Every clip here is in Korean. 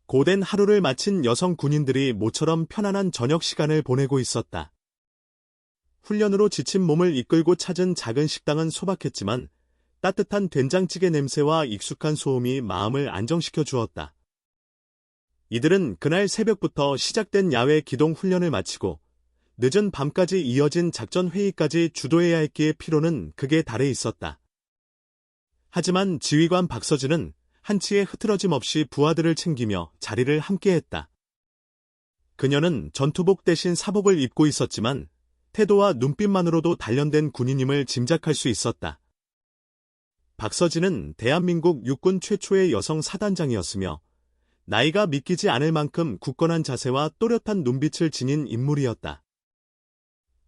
고된 하루를 마친 여성 군인들이 모처럼 편안한 저녁 시간을 보내고 있었다. 훈련으로 지친 몸을 이끌고 찾은 작은 식당은 소박했지만 따뜻한 된장찌개 냄새와 익숙한 소음이 마음을 안정시켜 주었다. 이들은 그날 새벽부터 시작된 야외 기동 훈련을 마치고 늦은 밤까지 이어진 작전 회의까지 주도해야 했기에 피로는 극에 달해 있었다. 하지만 지휘관 박서진은 한치의 흐트러짐 없이 부하들을 챙기며 자리를 함께했다. 그녀는 전투복 대신 사복을 입고 있었지만 태도와 눈빛만으로도 단련된 군인임을 짐작할 수 있었다. 박서진은 대한민국 육군 최초의 여성 사단장이었으며 나이가 믿기지 않을 만큼 굳건한 자세와 또렷한 눈빛을 지닌 인물이었다.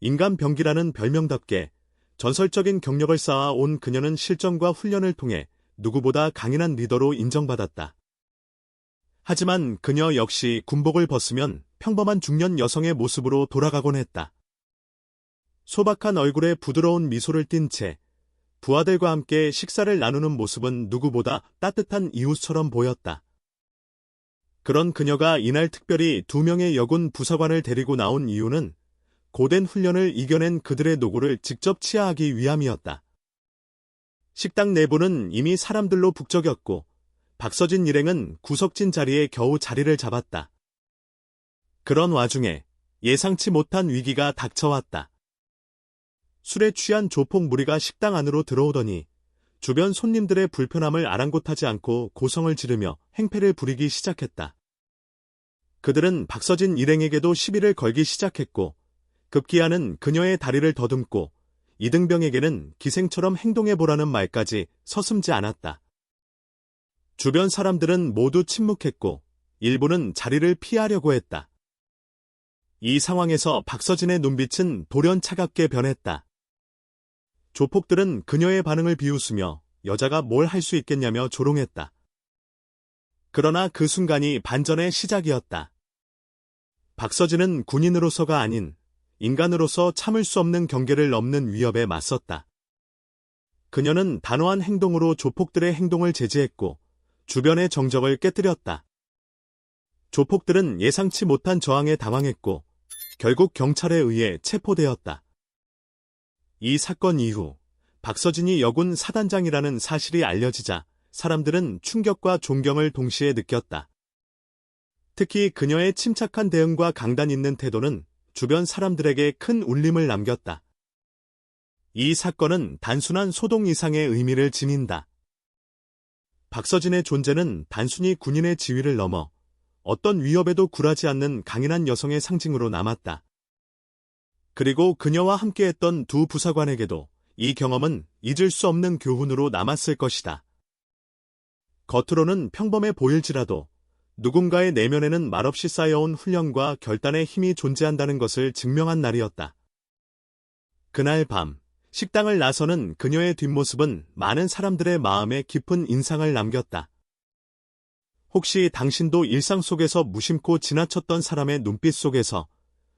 인간병기라는 별명답게 전설적인 경력을 쌓아온 그녀는 실전과 훈련을 통해 누구보다 강인한 리더로 인정받았다. 하지만 그녀 역시 군복을 벗으면 평범한 중년 여성의 모습으로 돌아가곤 했다. 소박한 얼굴에 부드러운 미소를 띤 채 부하들과 함께 식사를 나누는 모습은 누구보다 따뜻한 이웃처럼 보였다. 그런 그녀가 이날 특별히 2명의 여군 부사관을 데리고 나온 이유는 고된 훈련을 이겨낸 그들의 노고를 직접 치하하기 위함이었다. 식당 내부는 이미 사람들로 북적였고 박서진 일행은 구석진 자리에 겨우 자리를 잡았다. 그런 와중에 예상치 못한 위기가 닥쳐왔다. 술에 취한 조폭 무리가 식당 안으로 들어오더니 주변 손님들의 불편함을 아랑곳하지 않고 고성을 지르며 행패를 부리기 시작했다. 그들은 박서진 일행에게도 시비를 걸기 시작했고 급기야는 그녀의 다리를 더듬고 이등병에게는 기생처럼 행동해보라는 말까지 서슴지 않았다. 주변 사람들은 모두 침묵했고 일부는 자리를 피하려고 했다. 이 상황에서 박서진의 눈빛은 돌연 차갑게 변했다. 조폭들은 그녀의 반응을 비웃으며 여자가 뭘 할 수 있겠냐며 조롱했다. 그러나 그 순간이 반전의 시작이었다. 박서진은 군인으로서가 아닌 인간으로서 참을 수 없는 경계를 넘는 위협에 맞섰다. 그녀는 단호한 행동으로 조폭들의 행동을 제지했고 주변의 정적을 깨뜨렸다. 조폭들은 예상치 못한 저항에 당황했고 결국 경찰에 의해 체포되었다. 이 사건 이후 박서진이 여군 사단장이라는 사실이 알려지자 사람들은 충격과 존경을 동시에 느꼈다. 특히 그녀의 침착한 대응과 강단 있는 태도는 주변 사람들에게 큰 울림을 남겼다. 이 사건은 단순한 소동 이상의 의미를 지닌다. 박서진의 존재는 단순히 군인의 지위를 넘어 어떤 위협에도 굴하지 않는 강인한 여성의 상징으로 남았다. 그리고 그녀와 함께했던 두 부사관에게도 이 경험은 잊을 수 없는 교훈으로 남았을 것이다. 겉으로는 평범해 보일지라도 누군가의 내면에는 말없이 쌓여온 훈련과 결단의 힘이 존재한다는 것을 증명한 날이었다. 그날 밤, 식당을 나서는 그녀의 뒷모습은 많은 사람들의 마음에 깊은 인상을 남겼다. 혹시 당신도 일상 속에서 무심코 지나쳤던 사람의 눈빛 속에서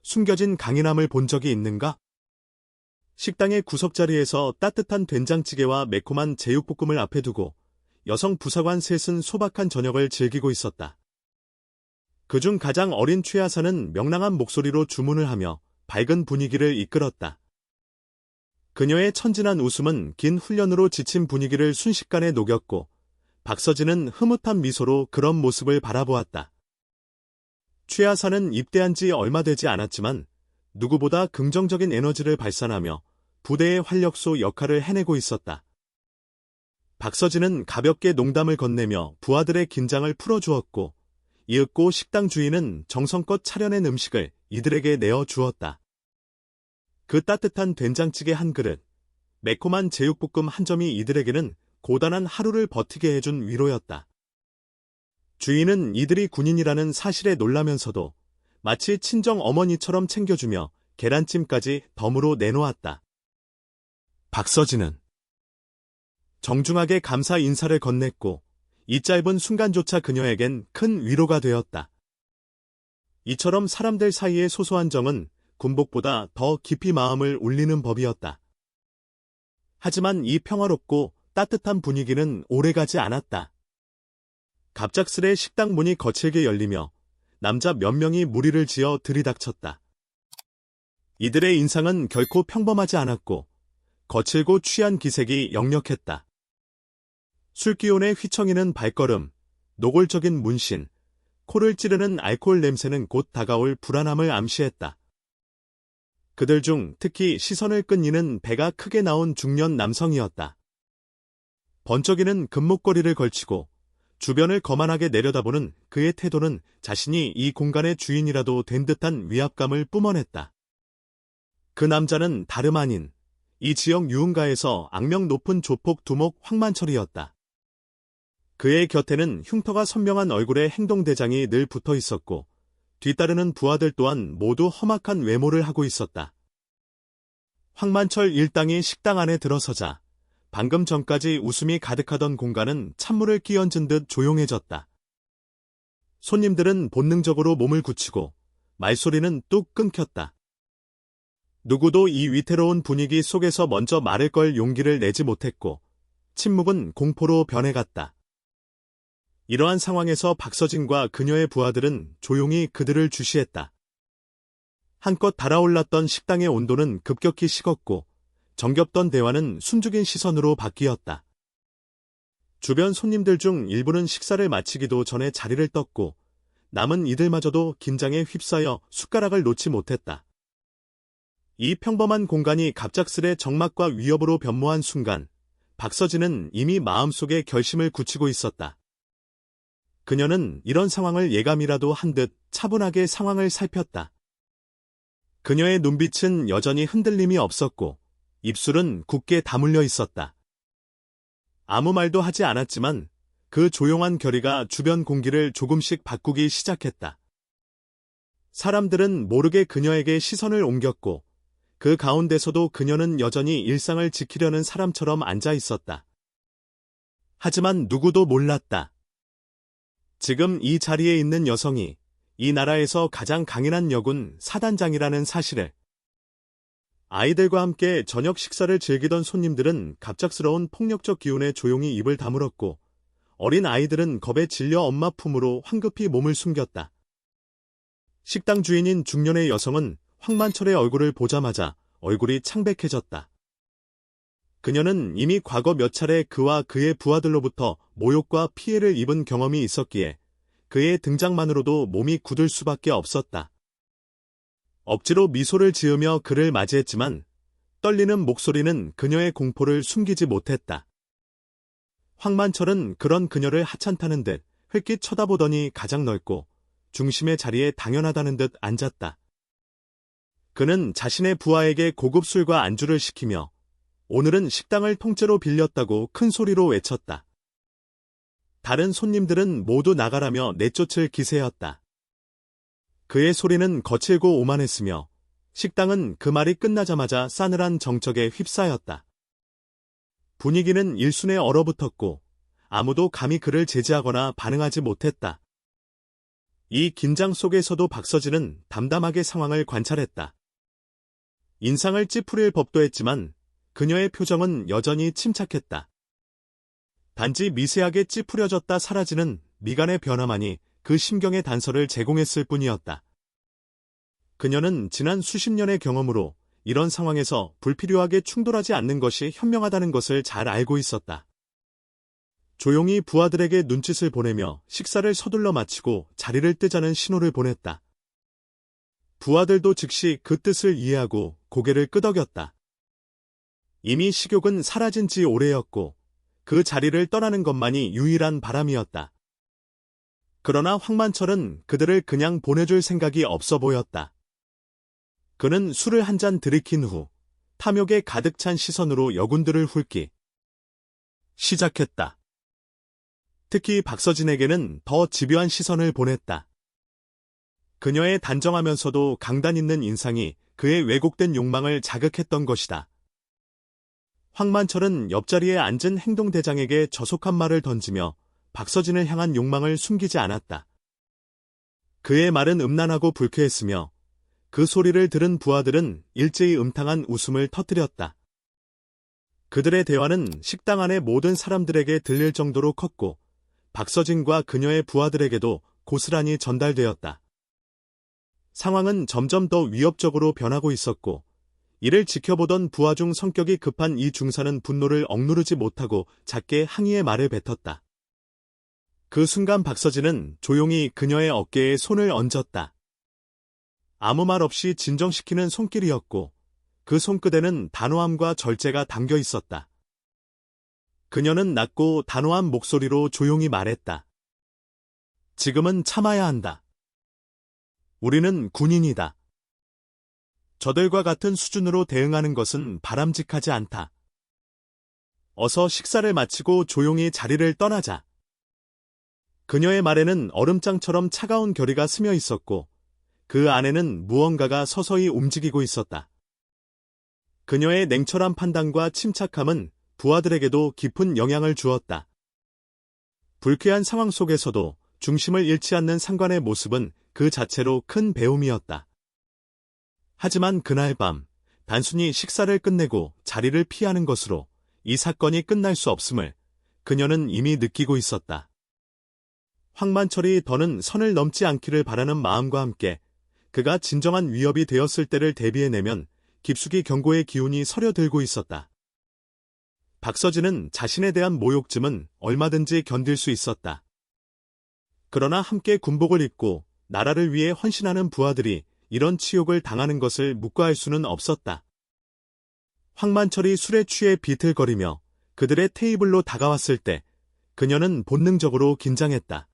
숨겨진 강인함을 본 적이 있는가? 식당의 구석자리에서 따뜻한 된장찌개와 매콤한 제육볶음을 앞에 두고 여성 부사관 셋은 소박한 저녁을 즐기고 있었다. 그중 가장 어린 최하사는 명랑한 목소리로 주문을 하며 밝은 분위기를 이끌었다. 그녀의 천진한 웃음은 긴 훈련으로 지친 분위기를 순식간에 녹였고 박서진은 흐뭇한 미소로 그런 모습을 바라보았다. 최하사는 입대한 지 얼마 되지 않았지만 누구보다 긍정적인 에너지를 발산하며 부대의 활력소 역할을 해내고 있었다. 박서진은 가볍게 농담을 건네며 부하들의 긴장을 풀어주었고 이윽고 식당 주인은 정성껏 차려낸 음식을 이들에게 내어주었다. 그 따뜻한 된장찌개 한 그릇, 매콤한 제육볶음 한 점이 이들에게는 고단한 하루를 버티게 해준 위로였다. 주인은 이들이 군인이라는 사실에 놀라면서도 마치 친정 어머니처럼 챙겨주며 계란찜까지 덤으로 내놓았다. 박서진은 정중하게 감사 인사를 건넸고 이 짧은 순간조차 그녀에겐 큰 위로가 되었다. 이처럼 사람들 사이의 소소한 정은 군복보다 더 깊이 마음을 울리는 법이었다. 하지만 이 평화롭고 따뜻한 분위기는 오래가지 않았다. 갑작스레 식당 문이 거칠게 열리며 남자 몇 명이 무리를 지어 들이닥쳤다. 이들의 인상은 결코 평범하지 않았고 거칠고 취한 기색이 역력했다. 술기운에 휘청이는 발걸음, 노골적인 문신, 코를 찌르는 알코올 냄새는 곧 다가올 불안함을 암시했다. 그들 중 특히 시선을 끈이는 배가 크게 나온 중년 남성이었다. 번쩍이는 금목걸이를 걸치고 주변을 거만하게 내려다보는 그의 태도는 자신이 이 공간의 주인이라도 된 듯한 위압감을 뿜어냈다. 그 남자는 다름 아닌 이 지역 유흥가에서 악명 높은 조폭 두목 황만철이었다. 그의 곁에는 흉터가 선명한 얼굴의 행동대장이 늘 붙어 있었고 뒤따르는 부하들 또한 모두 험악한 외모를 하고 있었다. 황만철 일당이 식당 안에 들어서자 방금 전까지 웃음이 가득하던 공간은 찬물을 끼얹은 듯 조용해졌다. 손님들은 본능적으로 몸을 굳히고 말소리는 뚝 끊겼다. 누구도 이 위태로운 분위기 속에서 먼저 말을 걸 용기를 내지 못했고 침묵은 공포로 변해갔다. 이러한 상황에서 박서진과 그녀의 부하들은 조용히 그들을 주시했다. 한껏 달아올랐던 식당의 온도는 급격히 식었고 정겹던 대화는 숨죽인 시선으로 바뀌었다. 주변 손님들 중 일부는 식사를 마치기도 전에 자리를 떴고 남은 이들마저도 긴장에 휩싸여 숟가락을 놓지 못했다. 이 평범한 공간이 갑작스레 적막과 위협으로 변모한 순간 박서진은 이미 마음속에 결심을 굳히고 있었다. 그녀는 이런 상황을 예감이라도 한 듯 차분하게 상황을 살폈다. 그녀의 눈빛은 여전히 흔들림이 없었고 입술은 굳게 다물려 있었다. 아무 말도 하지 않았지만 그 조용한 결의가 주변 공기를 조금씩 바꾸기 시작했다. 사람들은 모르게 그녀에게 시선을 옮겼고 그 가운데서도 그녀는 여전히 일상을 지키려는 사람처럼 앉아 있었다. 하지만 누구도 몰랐다. 지금 이 자리에 있는 여성이 이 나라에서 가장 강인한 여군 사단장이라는 사실을. 아이들과 함께 저녁 식사를 즐기던 손님들은 갑작스러운 폭력적 기운에 조용히 입을 다물었고 어린 아이들은 겁에 질려 엄마 품으로 황급히 몸을 숨겼다. 식당 주인인 중년의 여성은 황만철의 얼굴을 보자마자 얼굴이 창백해졌다. 그녀는 이미 과거 몇 차례 그와 그의 부하들로부터 모욕과 피해를 입은 경험이 있었기에 그의 등장만으로도 몸이 굳을 수밖에 없었다. 억지로 미소를 지으며 그를 맞이했지만 떨리는 목소리는 그녀의 공포를 숨기지 못했다. 황만철은 그런 그녀를 하찮다는 듯 흘낏 쳐다보더니 가장 넓고 중심의 자리에 당연하다는 듯 앉았다. 그는 자신의 부하에게 고급 술과 안주를 시키며 오늘은 식당을 통째로 빌렸다고 큰 소리로 외쳤다. 다른 손님들은 모두 나가라며 내쫓을 기세였다. 그의 소리는 거칠고 오만했으며 식당은 그 말이 끝나자마자 싸늘한 정적에 휩싸였다. 분위기는 일순에 얼어붙었고 아무도 감히 그를 제지하거나 반응하지 못했다. 이 긴장 속에서도 박서진은 담담하게 상황을 관찰했다. 인상을 찌푸릴 법도 했지만 그녀의 표정은 여전히 침착했다. 단지 미세하게 찌푸려졌다 사라지는 미간의 변화만이 그 심경의 단서를 제공했을 뿐이었다. 그녀는 지난 수십 년의 경험으로 이런 상황에서 불필요하게 충돌하지 않는 것이 현명하다는 것을 잘 알고 있었다. 조용히 부하들에게 눈짓을 보내며 식사를 서둘러 마치고 자리를 뜨자는 신호를 보냈다. 부하들도 즉시 그 뜻을 이해하고 고개를 끄덕였다. 이미 식욕은 사라진 지 오래였고 그 자리를 떠나는 것만이 유일한 바람이었다. 그러나 황만철은 그들을 그냥 보내줄 생각이 없어 보였다. 그는 술을 한 잔 들이킨 후 탐욕에 가득 찬 시선으로 여군들을 훑기 시작했다. 특히 박서진에게는 더 집요한 시선을 보냈다. 그녀의 단정하면서도 강단 있는 인상이 그의 왜곡된 욕망을 자극했던 것이다. 황만철은 옆자리에 앉은 행동대장에게 저속한 말을 던지며 박서진을 향한 욕망을 숨기지 않았다. 그의 말은 음란하고 불쾌했으며 그 소리를 들은 부하들은 일제히 음탕한 웃음을 터뜨렸다. 그들의 대화는 식당 안의 모든 사람들에게 들릴 정도로 컸고 박서진과 그녀의 부하들에게도 고스란히 전달되었다. 상황은 점점 더 위협적으로 변하고 있었고, 이를 지켜보던 부하 중 성격이 급한 이 중사는 분노를 억누르지 못하고 작게 항의의 말을 뱉었다. 그 순간 박서진은 조용히 그녀의 어깨에 손을 얹었다. 아무 말 없이 진정시키는 손길이었고, 그 손끝에는 단호함과 절제가 담겨 있었다. 그녀는 낮고 단호한 목소리로 조용히 말했다. 지금은 참아야 한다. 우리는 군인이다. 저들과 같은 수준으로 대응하는 것은 바람직하지 않다. 어서 식사를 마치고 조용히 자리를 떠나자. 그녀의 말에는 얼음장처럼 차가운 결의가 스며 있었고, 그 안에는 무언가가 서서히 움직이고 있었다. 그녀의 냉철한 판단과 침착함은 부하들에게도 깊은 영향을 주었다. 불쾌한 상황 속에서도 중심을 잃지 않는 상관의 모습은 그 자체로 큰 배움이었다. 하지만 그날 밤, 단순히 식사를 끝내고 자리를 피하는 것으로 이 사건이 끝날 수 없음을 그녀는 이미 느끼고 있었다. 황만철이 더는 선을 넘지 않기를 바라는 마음과 함께 그가 진정한 위협이 되었을 때를 대비해내면 깊숙이 경고의 기운이 서려들고 있었다. 박서진은 자신에 대한 모욕쯤은 얼마든지 견딜 수 있었다. 그러나 함께 군복을 입고 나라를 위해 헌신하는 부하들이 이런 치욕을 당하는 것을 묵과할 수는 없었다. 황만철이 술에 취해 비틀거리며 그들의 테이블로 다가왔을 때 그녀는 본능적으로 긴장했다.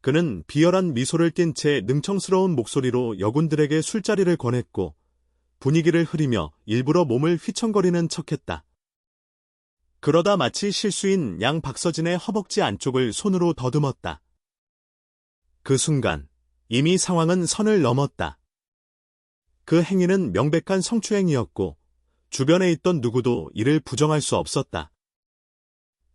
그는 비열한 미소를 띤 채 능청스러운 목소리로 여군들에게 술자리를 권했고 분위기를 흐리며 일부러 몸을 휘청거리는 척했다. 그러다 마치 실수인 양 박서진의 허벅지 안쪽을 손으로 더듬었다. 그 순간 이미 상황은 선을 넘었다. 그 행위는 명백한 성추행이었고 주변에 있던 누구도 이를 부정할 수 없었다.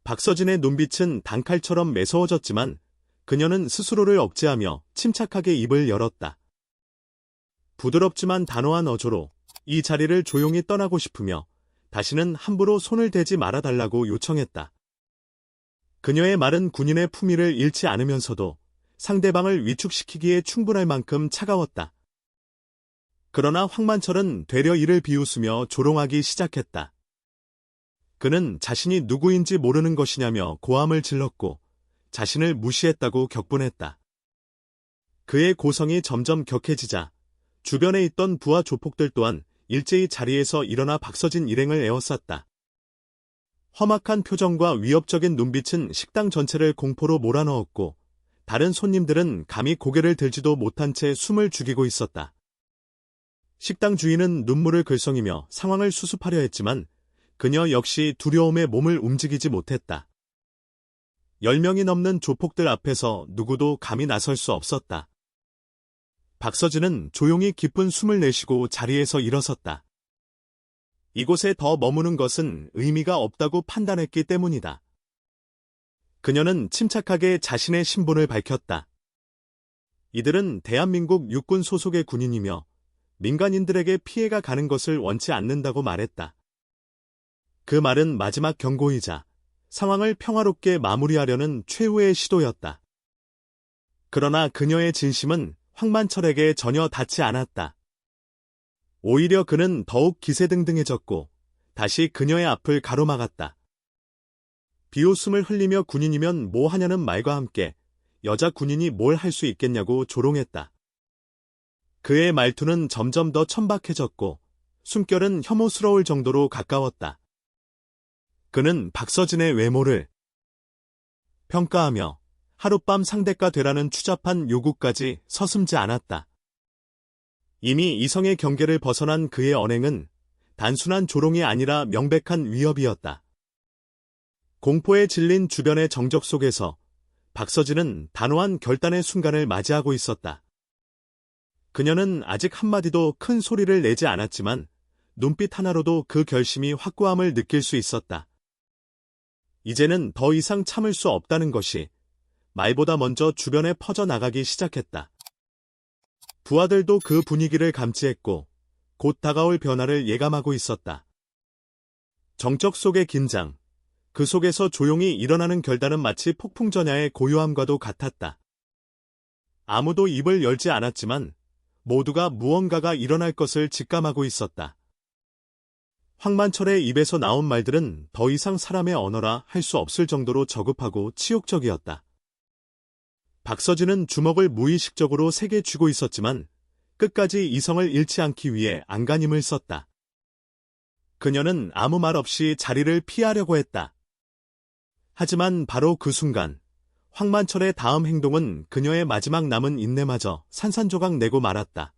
박서진의 눈빛은 단칼처럼 매서워졌지만 그녀는 스스로를 억제하며 침착하게 입을 열었다. 부드럽지만 단호한 어조로 이 자리를 조용히 떠나고 싶으며 다시는 함부로 손을 대지 말아달라고 요청했다. 그녀의 말은 군인의 품위를 잃지 않으면서도 상대방을 위축시키기에 충분할 만큼 차가웠다. 그러나 황만철은 되려 이를 비웃으며 조롱하기 시작했다. 그는 자신이 누구인지 모르는 것이냐며 고함을 질렀고 자신을 무시했다고 격분했다. 그의 고성이 점점 격해지자 주변에 있던 부하 조폭들 또한 일제히 자리에서 일어나 박서진 일행을 에워쌌다. 험악한 표정과 위협적인 눈빛은 식당 전체를 공포로 몰아넣었고 다른 손님들은 감히 고개를 들지도 못한 채 숨을 죽이고 있었다. 식당 주인은 눈물을 글썽이며 상황을 수습하려 했지만 그녀 역시 두려움에 몸을 움직이지 못했다. 10명이 넘는 조폭들 앞에서 누구도 감히 나설 수 없었다. 박서진은 조용히 깊은 숨을 내쉬고 자리에서 일어섰다. 이곳에 더 머무는 것은 의미가 없다고 판단했기 때문이다. 그녀는 침착하게 자신의 신분을 밝혔다. 이들은 대한민국 육군 소속의 군인이며 민간인들에게 피해가 가는 것을 원치 않는다고 말했다. 그 말은 마지막 경고이자 상황을 평화롭게 마무리하려는 최후의 시도였다. 그러나 그녀의 진심은 황만철에게 전혀 닿지 않았다. 오히려 그는 더욱 기세등등해졌고 다시 그녀의 앞을 가로막았다. 비웃음을 흘리며 군인이면 뭐 하냐는 말과 함께 여자 군인이 뭘 할 수 있겠냐고 조롱했다. 그의 말투는 점점 더 천박해졌고 숨결은 혐오스러울 정도로 가까웠다. 그는 박서진의 외모를 평가하며 하룻밤 상대가 되라는 추잡한 요구까지 서슴지 않았다. 이미 이성의 경계를 벗어난 그의 언행은 단순한 조롱이 아니라 명백한 위협이었다. 공포에 질린 주변의 정적 속에서 박서진은 단호한 결단의 순간을 맞이하고 있었다. 그녀는 아직 한마디도 큰 소리를 내지 않았지만 눈빛 하나로도 그 결심이 확고함을 느낄 수 있었다. 이제는 더 이상 참을 수 없다는 것이 말보다 먼저 주변에 퍼져나가기 시작했다. 부하들도 그 분위기를 감지했고 곧 다가올 변화를 예감하고 있었다. 정적 속의 긴장, 그 속에서 조용히 일어나는 결단은 마치 폭풍전야의 고요함과도 같았다. 아무도 입을 열지 않았지만 모두가 무언가가 일어날 것을 직감하고 있었다. 황만철의 입에서 나온 말들은 더 이상 사람의 언어라 할 수 없을 정도로 저급하고 치욕적이었다. 박서진은 주먹을 무의식적으로 세게 쥐고 있었지만 끝까지 이성을 잃지 않기 위해 안간힘을 썼다. 그녀는 아무 말 없이 자리를 피하려고 했다. 하지만 바로 그 순간 황만철의 다음 행동은 그녀의 마지막 남은 인내마저 산산조각 내고 말았다.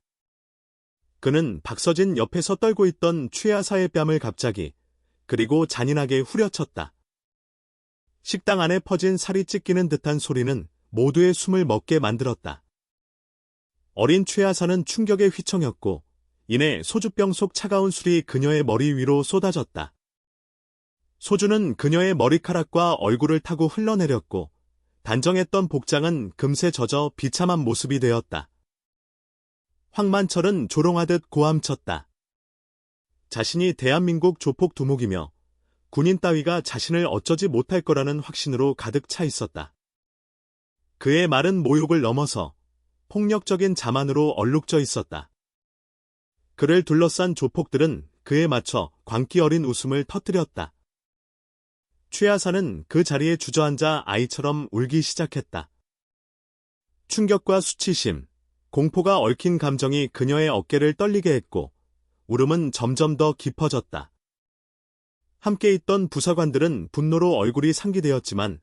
그는 박서진 옆에서 떨고 있던 최하사의 뺨을 갑자기 그리고 잔인하게 후려쳤다. 식당 안에 퍼진 살이 찢기는 듯한 소리는 모두의 숨을 멎게 만들었다. 어린 최하사는 충격에 휘청였고 이내 소주병 속 차가운 술이 그녀의 머리 위로 쏟아졌다. 소주는 그녀의 머리카락과 얼굴을 타고 흘러내렸고 단정했던 복장은 금세 젖어 비참한 모습이 되었다. 황만철은 조롱하듯 고함쳤다. 자신이 대한민국 조폭 두목이며 군인 따위가 자신을 어쩌지 못할 거라는 확신으로 가득 차 있었다. 그의 말은 모욕을 넘어서 폭력적인 자만으로 얼룩져 있었다. 그를 둘러싼 조폭들은 그에 맞춰 광기 어린 웃음을 터뜨렸다. 최하사는 그 자리에 주저앉아 아이처럼 울기 시작했다. 충격과 수치심, 공포가 얽힌 감정이 그녀의 어깨를 떨리게 했고 울음은 점점 더 깊어졌다. 함께 있던 부사관들은 분노로 얼굴이 상기되었지만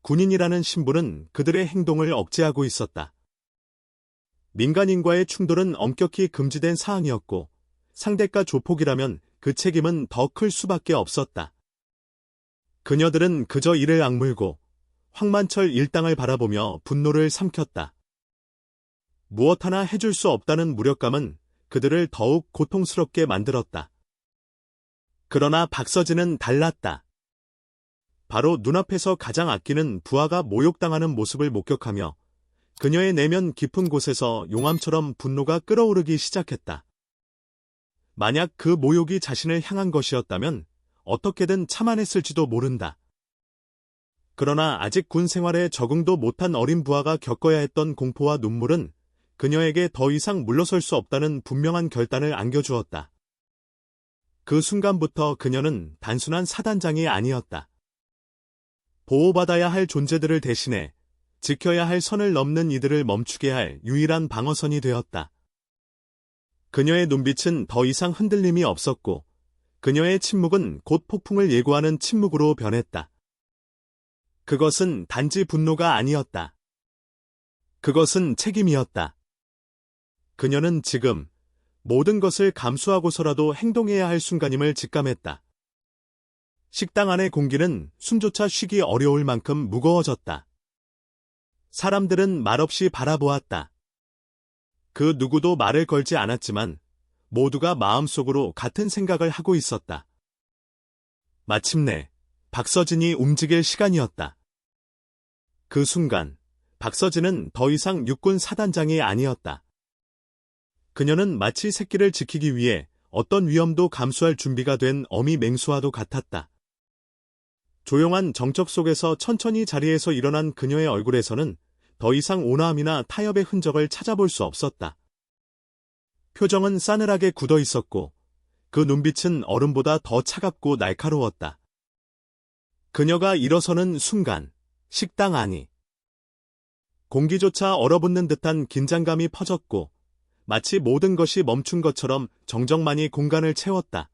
군인이라는 신분은 그들의 행동을 억제하고 있었다. 민간인과의 충돌은 엄격히 금지된 사항이었고 상대가 조폭이라면 그 책임은 더 클 수밖에 없었다. 그녀들은 그저 이를 악물고 황만철 일당을 바라보며 분노를 삼켰다. 무엇 하나 해줄 수 없다는 무력감은 그들을 더욱 고통스럽게 만들었다. 그러나 박서진은 달랐다. 바로 눈앞에서 가장 아끼는 부하가 모욕당하는 모습을 목격하며 그녀의 내면 깊은 곳에서 용암처럼 분노가 끓어오르기 시작했다. 만약 그 모욕이 자신을 향한 것이었다면 어떻게든 참아냈을지도 모른다. 그러나 아직 군 생활에 적응도 못한 어린 부하가 겪어야 했던 공포와 눈물은 그녀에게 더 이상 물러설 수 없다는 분명한 결단을 안겨주었다. 그 순간부터 그녀는 단순한 사단장이 아니었다. 보호받아야 할 존재들을 대신해 지켜야 할 선을 넘는 이들을 멈추게 할 유일한 방어선이 되었다. 그녀의 눈빛은 더 이상 흔들림이 없었고 그녀의 침묵은 곧 폭풍을 예고하는 침묵으로 변했다. 그것은 단지 분노가 아니었다. 그것은 책임이었다. 그녀는 지금 모든 것을 감수하고서라도 행동해야 할 순간임을 직감했다. 식당 안의 공기는 숨조차 쉬기 어려울 만큼 무거워졌다. 사람들은 말없이 바라보았다. 그 누구도 말을 걸지 않았지만 모두가 마음속으로 같은 생각을 하고 있었다. 마침내 박서진이 움직일 시간이었다. 그 순간 박서진은 더 이상 육군 사단장이 아니었다. 그녀는 마치 새끼를 지키기 위해 어떤 위험도 감수할 준비가 된 어미 맹수와도 같았다. 조용한 정적 속에서 천천히 자리에서 일어난 그녀의 얼굴에서는 더 이상 온화함이나 타협의 흔적을 찾아볼 수 없었다. 표정은 싸늘하게 굳어 있었고 그 눈빛은 얼음보다 더 차갑고 날카로웠다. 그녀가 일어서는 순간 식당 안이 공기조차 얼어붙는 듯한 긴장감이 퍼졌고 마치 모든 것이 멈춘 것처럼 정적만이 공간을 채웠다.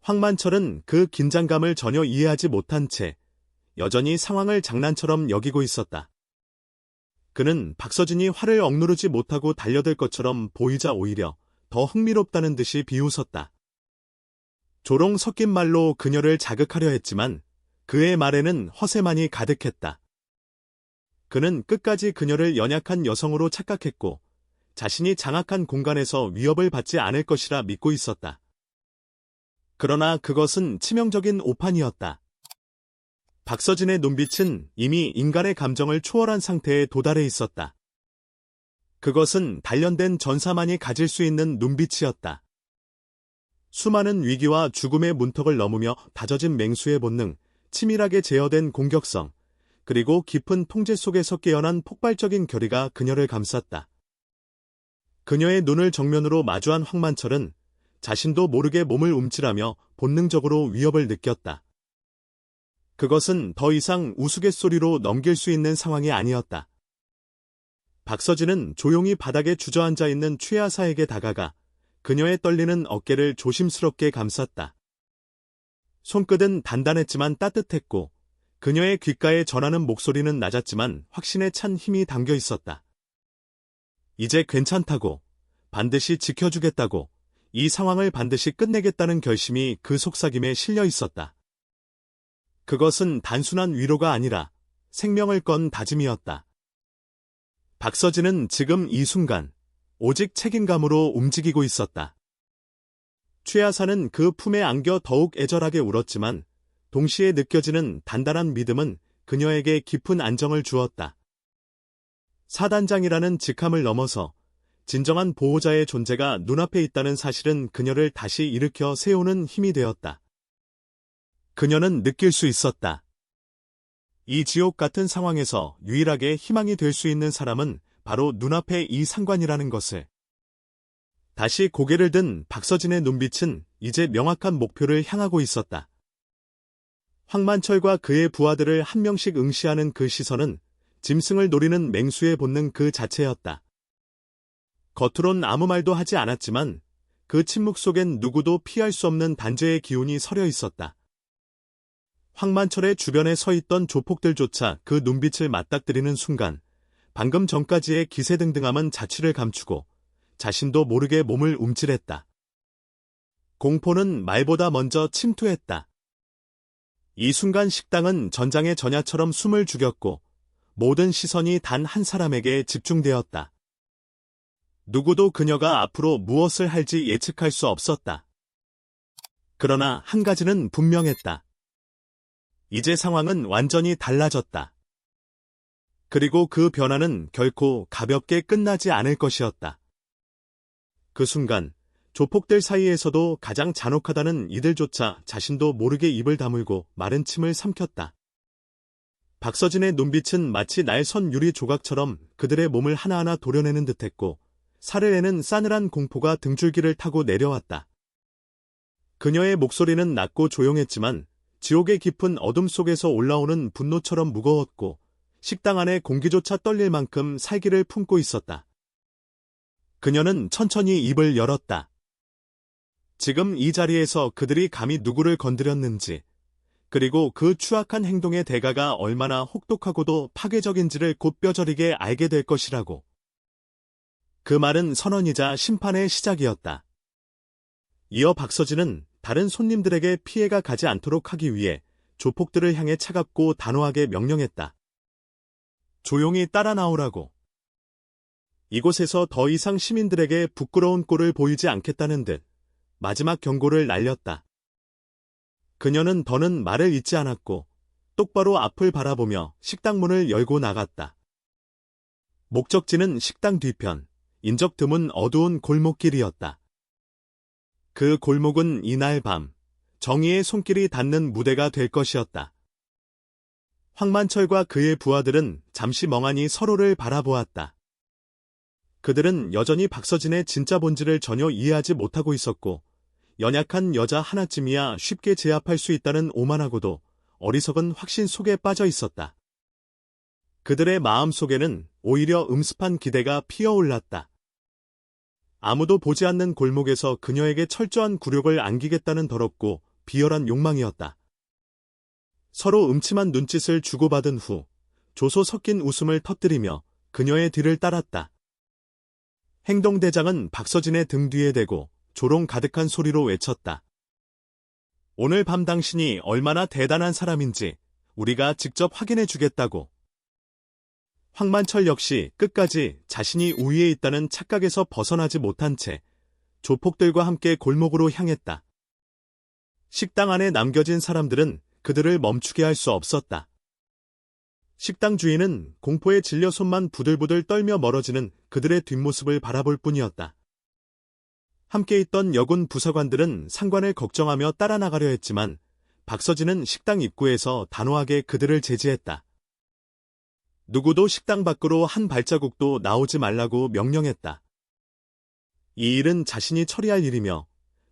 황만철은 그 긴장감을 전혀 이해하지 못한 채 여전히 상황을 장난처럼 여기고 있었다. 그는 박서진이 화를 억누르지 못하고 달려들 것처럼 보이자 오히려 더 흥미롭다는 듯이 비웃었다. 조롱 섞인 말로 그녀를 자극하려 했지만 그의 말에는 허세만이 가득했다. 그는 끝까지 그녀를 연약한 여성으로 착각했고 자신이 장악한 공간에서 위협을 받지 않을 것이라 믿고 있었다. 그러나 그것은 치명적인 오판이었다. 박서진의 눈빛은 이미 인간의 감정을 초월한 상태에 도달해 있었다. 그것은 단련된 전사만이 가질 수 있는 눈빛이었다. 수많은 위기와 죽음의 문턱을 넘으며 다져진 맹수의 본능, 치밀하게 제어된 공격성, 그리고 깊은 통제 속에서 깨어난 폭발적인 결의가 그녀를 감쌌다. 그녀의 눈을 정면으로 마주한 황만철은 자신도 모르게 몸을 움찔하며 본능적으로 위협을 느꼈다. 그것은 더 이상 우스갯소리로 넘길 수 있는 상황이 아니었다. 박서진은 조용히 바닥에 주저앉아 있는 최하사에게 다가가 그녀의 떨리는 어깨를 조심스럽게 감쌌다. 손끝은 단단했지만 따뜻했고 그녀의 귓가에 전하는 목소리는 낮았지만 확신에 찬 힘이 담겨 있었다. 이제 괜찮다고, 반드시 지켜주겠다고, 이 상황을 반드시 끝내겠다는 결심이 그 속삭임에 실려 있었다. 그것은 단순한 위로가 아니라 생명을 건 다짐이었다. 박서진은 지금 이 순간 오직 책임감으로 움직이고 있었다. 최하사는 그 품에 안겨 더욱 애절하게 울었지만 동시에 느껴지는 단단한 믿음은 그녀에게 깊은 안정을 주었다. 사단장이라는 직함을 넘어서 진정한 보호자의 존재가 눈앞에 있다는 사실은 그녀를 다시 일으켜 세우는 힘이 되었다. 그녀는 느낄 수 있었다. 이 지옥 같은 상황에서 유일하게 희망이 될 수 있는 사람은 바로 눈앞의 이 상관이라는 것을. 다시 고개를 든 박서진의 눈빛은 이제 명확한 목표를 향하고 있었다. 황만철과 그의 부하들을 한 명씩 응시하는 그 시선은 짐승을 노리는 맹수의 본능 그 자체였다. 겉으론 아무 말도 하지 않았지만 그 침묵 속엔 누구도 피할 수 없는 단죄의 기운이 서려 있었다. 황만철의 주변에 서 있던 조폭들조차 그 눈빛을 맞닥뜨리는 순간 방금 전까지의 기세등등함은 자취를 감추고 자신도 모르게 몸을 움찔했다. 공포는 말보다 먼저 침투했다. 이 순간 식당은 전장의 전야처럼 숨을 죽였고 모든 시선이 단 한 사람에게 집중되었다. 누구도 그녀가 앞으로 무엇을 할지 예측할 수 없었다. 그러나 한 가지는 분명했다. 이제 상황은 완전히 달라졌다. 그리고 그 변화는 결코 가볍게 끝나지 않을 것이었다. 그 순간 조폭들 사이에서도 가장 잔혹하다는 이들조차 자신도 모르게 입을 다물고 마른 침을 삼켰다. 박서진의 눈빛은 마치 날선 유리 조각처럼 그들의 몸을 하나하나 도려내는 듯했고 살을 내는 싸늘한 공포가 등줄기를 타고 내려왔다. 그녀의 목소리는 낮고 조용했지만 지옥의 깊은 어둠 속에서 올라오는 분노처럼 무거웠고 식당 안의 공기조차 떨릴 만큼 살기를 품고 있었다. 그녀는 천천히 입을 열었다. 지금 이 자리에서 그들이 감히 누구를 건드렸는지, 그리고 그 추악한 행동의 대가가 얼마나 혹독하고도 파괴적인지를 곧 뼈저리게 알게 될 것이라고. 그 말은 선언이자 심판의 시작이었다. 이어 박서진은 다른 손님들에게 피해가 가지 않도록 하기 위해 조폭들을 향해 차갑고 단호하게 명령했다. 조용히 따라 나오라고. 이곳에서 더 이상 시민들에게 부끄러운 꼴을 보이지 않겠다는 듯 마지막 경고를 날렸다. 그녀는 더는 말을 잇지 않았고 똑바로 앞을 바라보며 식당 문을 열고 나갔다. 목적지는 식당 뒤편, 인적 드문 어두운 골목길이었다. 그 골목은 이날 밤 정의의 손길이 닿는 무대가 될 것이었다. 황만철과 그의 부하들은 잠시 멍하니 서로를 바라보았다. 그들은 여전히 박서진의 진짜 본질을 전혀 이해하지 못하고 있었고 연약한 여자 하나쯤이야 쉽게 제압할 수 있다는 오만하고도 어리석은 확신 속에 빠져 있었다. 그들의 마음 속에는 오히려 음습한 기대가 피어올랐다. 아무도 보지 않는 골목에서 그녀에게 철저한 굴욕을 안기겠다는 더럽고 비열한 욕망이었다. 서로 음침한 눈짓을 주고받은 후 조소 섞인 웃음을 터뜨리며 그녀의 뒤를 따랐다. 행동대장은 박서진의 등 뒤에 대고 조롱 가득한 소리로 외쳤다. 오늘 밤 당신이 얼마나 대단한 사람인지 우리가 직접 확인해 주겠다고. 황만철 역시 끝까지 자신이 우위에 있다는 착각에서 벗어나지 못한 채 조폭들과 함께 골목으로 향했다. 식당 안에 남겨진 사람들은 그들을 멈추게 할 수 없었다. 식당 주인은 공포에 질려 손만 부들부들 떨며 멀어지는 그들의 뒷모습을 바라볼 뿐이었다. 함께 있던 여군 부사관들은 상관을 걱정하며 따라 나가려 했지만 박서진은 식당 입구에서 단호하게 그들을 제지했다. 누구도 식당 밖으로 한 발자국도 나오지 말라고 명령했다. 이 일은 자신이 처리할 일이며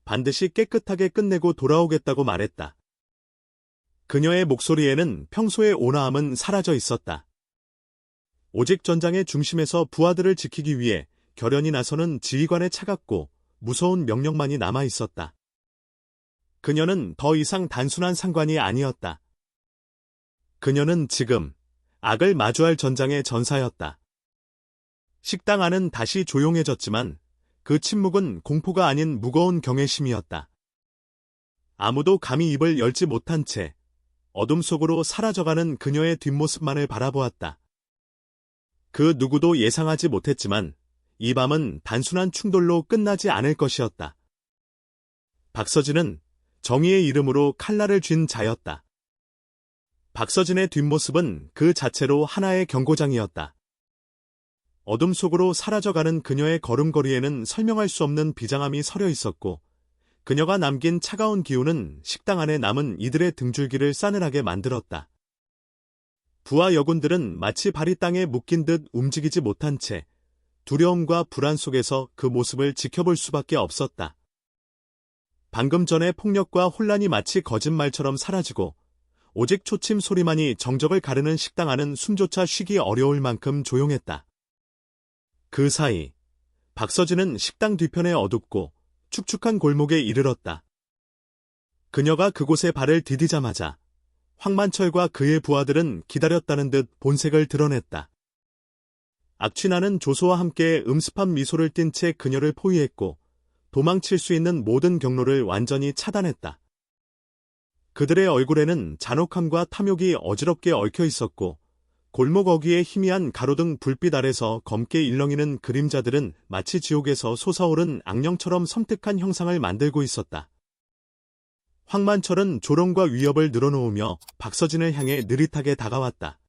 반드시 깨끗하게 끝내고 돌아오겠다고 말했다. 그녀의 목소리에는 평소의 온화함은 사라져 있었다. 오직 전장의 중심에서 부하들을 지키기 위해 결연히 나서는 지휘관의 차갑고 무서운 명령만이 남아 있었다. 그녀는 더 이상 단순한 상관이 아니었다. 그녀는 지금 악을 마주할 전장의 전사였다. 식당 안은 다시 조용해졌지만 그 침묵은 공포가 아닌 무거운 경외심이었다. 아무도 감히 입을 열지 못한 채 어둠 속으로 사라져가는 그녀의 뒷모습만을 바라보았다. 그 누구도 예상하지 못했지만 이 밤은 단순한 충돌로 끝나지 않을 것이었다. 박서진은 정의의 이름으로 칼날을 쥔 자였다. 박서진의 뒷모습은 그 자체로 하나의 경고장이었다. 어둠 속으로 사라져가는 그녀의 걸음걸이에는 설명할 수 없는 비장함이 서려 있었고 그녀가 남긴 차가운 기운은 식당 안에 남은 이들의 등줄기를 싸늘하게 만들었다. 부하 여군들은 마치 발이 땅에 묶인 듯 움직이지 못한 채 두려움과 불안 속에서 그 모습을 지켜볼 수밖에 없었다. 방금 전의 폭력과 혼란이 마치 거짓말처럼 사라지고 오직 초침 소리만이 정적을 가르는 식당 안은 숨조차 쉬기 어려울 만큼 조용했다. 그 사이 박서진은 식당 뒤편의 어둡고 축축한 골목에 이르렀다. 그녀가 그곳에 발을 디디자마자 황만철과 그의 부하들은 기다렸다는 듯 본색을 드러냈다. 악취나는 조소와 함께 음습한 미소를 띤 채 그녀를 포위했고 도망칠 수 있는 모든 경로를 완전히 차단했다. 그들의 얼굴에는 잔혹함과 탐욕이 어지럽게 얽혀 있었고 골목 어귀에 희미한 가로등 불빛 아래서 검게 일렁이는 그림자들은 마치 지옥에서 솟아오른 악령처럼 섬뜩한 형상을 만들고 있었다. 황만철은 조롱과 위협을 늘어놓으며 박서진을 향해 느릿하게 다가왔다.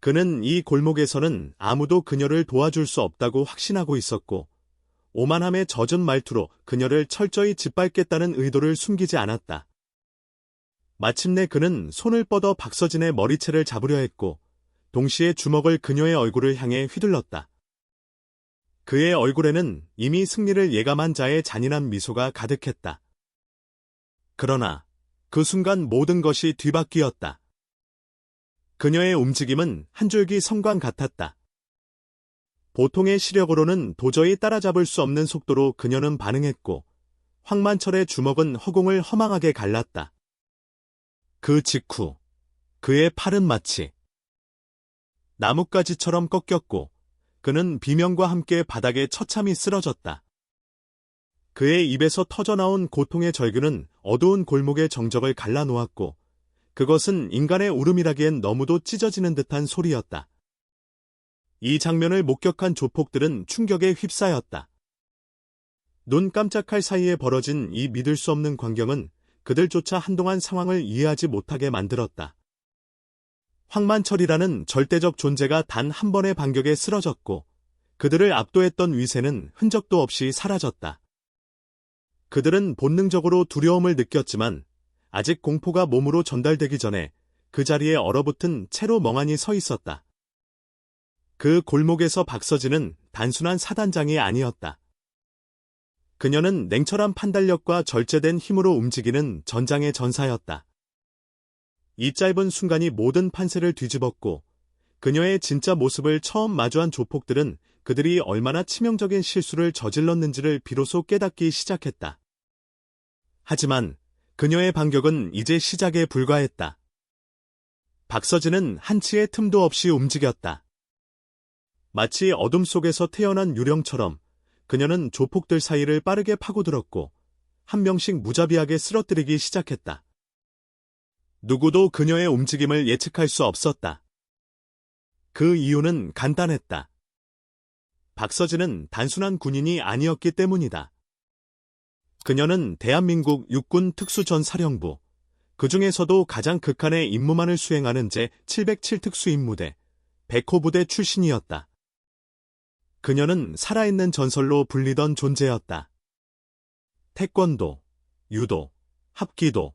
그는 이 골목에서는 아무도 그녀를 도와줄 수 없다고 확신하고 있었고 오만함에 젖은 말투로 그녀를 철저히 짓밟겠다는 의도를 숨기지 않았다. 마침내 그는 손을 뻗어 박서진의 머리채를 잡으려 했고 동시에 주먹을 그녀의 얼굴을 향해 휘둘렀다. 그의 얼굴에는 이미 승리를 예감한 자의 잔인한 미소가 가득했다. 그러나 그 순간 모든 것이 뒤바뀌었다. 그녀의 움직임은 한 줄기 성광 같았다. 보통의 시력으로는 도저히 따라잡을 수 없는 속도로 그녀는 반응했고 황만철의 주먹은 허공을 허망하게 갈랐다. 그 직후 그의 팔은 마치 나뭇가지처럼 꺾였고 그는 비명과 함께 바닥에 처참히 쓰러졌다. 그의 입에서 터져나온 고통의 절규는 어두운 골목의 정적을 갈라놓았고 그것은 인간의 울음이라기엔 너무도 찢어지는 듯한 소리였다. 이 장면을 목격한 조폭들은 충격에 휩싸였다. 눈 깜짝할 사이에 벌어진 이 믿을 수 없는 광경은 그들조차 한동안 상황을 이해하지 못하게 만들었다. 황만철이라는 절대적 존재가 단 한 번의 반격에 쓰러졌고 그들을 압도했던 위세는 흔적도 없이 사라졌다. 그들은 본능적으로 두려움을 느꼈지만 아직 공포가 몸으로 전달되기 전에 그 자리에 얼어붙은 채로 멍하니 서 있었다. 그 골목에서 박서진은 단순한 사단장이 아니었다. 그녀는 냉철한 판단력과 절제된 힘으로 움직이는 전장의 전사였다. 이 짧은 순간이 모든 판세를 뒤집었고 그녀의 진짜 모습을 처음 마주한 조폭들은 그들이 얼마나 치명적인 실수를 저질렀는지를 비로소 깨닫기 시작했다. 하지만 그녀의 반격은 이제 시작에 불과했다. 박서진은 한치의 틈도 없이 움직였다. 마치 어둠 속에서 태어난 유령처럼 그녀는 조폭들 사이를 빠르게 파고들었고 한 명씩 무자비하게 쓰러뜨리기 시작했다. 누구도 그녀의 움직임을 예측할 수 없었다. 그 이유는 간단했다. 박서진은 단순한 군인이 아니었기 때문이다. 그녀는 대한민국 육군 특수전사령부, 그 중에서도 가장 극한의 임무만을 수행하는 제707 특수임무대, 백호부대 출신이었다. 그녀는 살아있는 전설로 불리던 존재였다. 태권도, 유도, 합기도,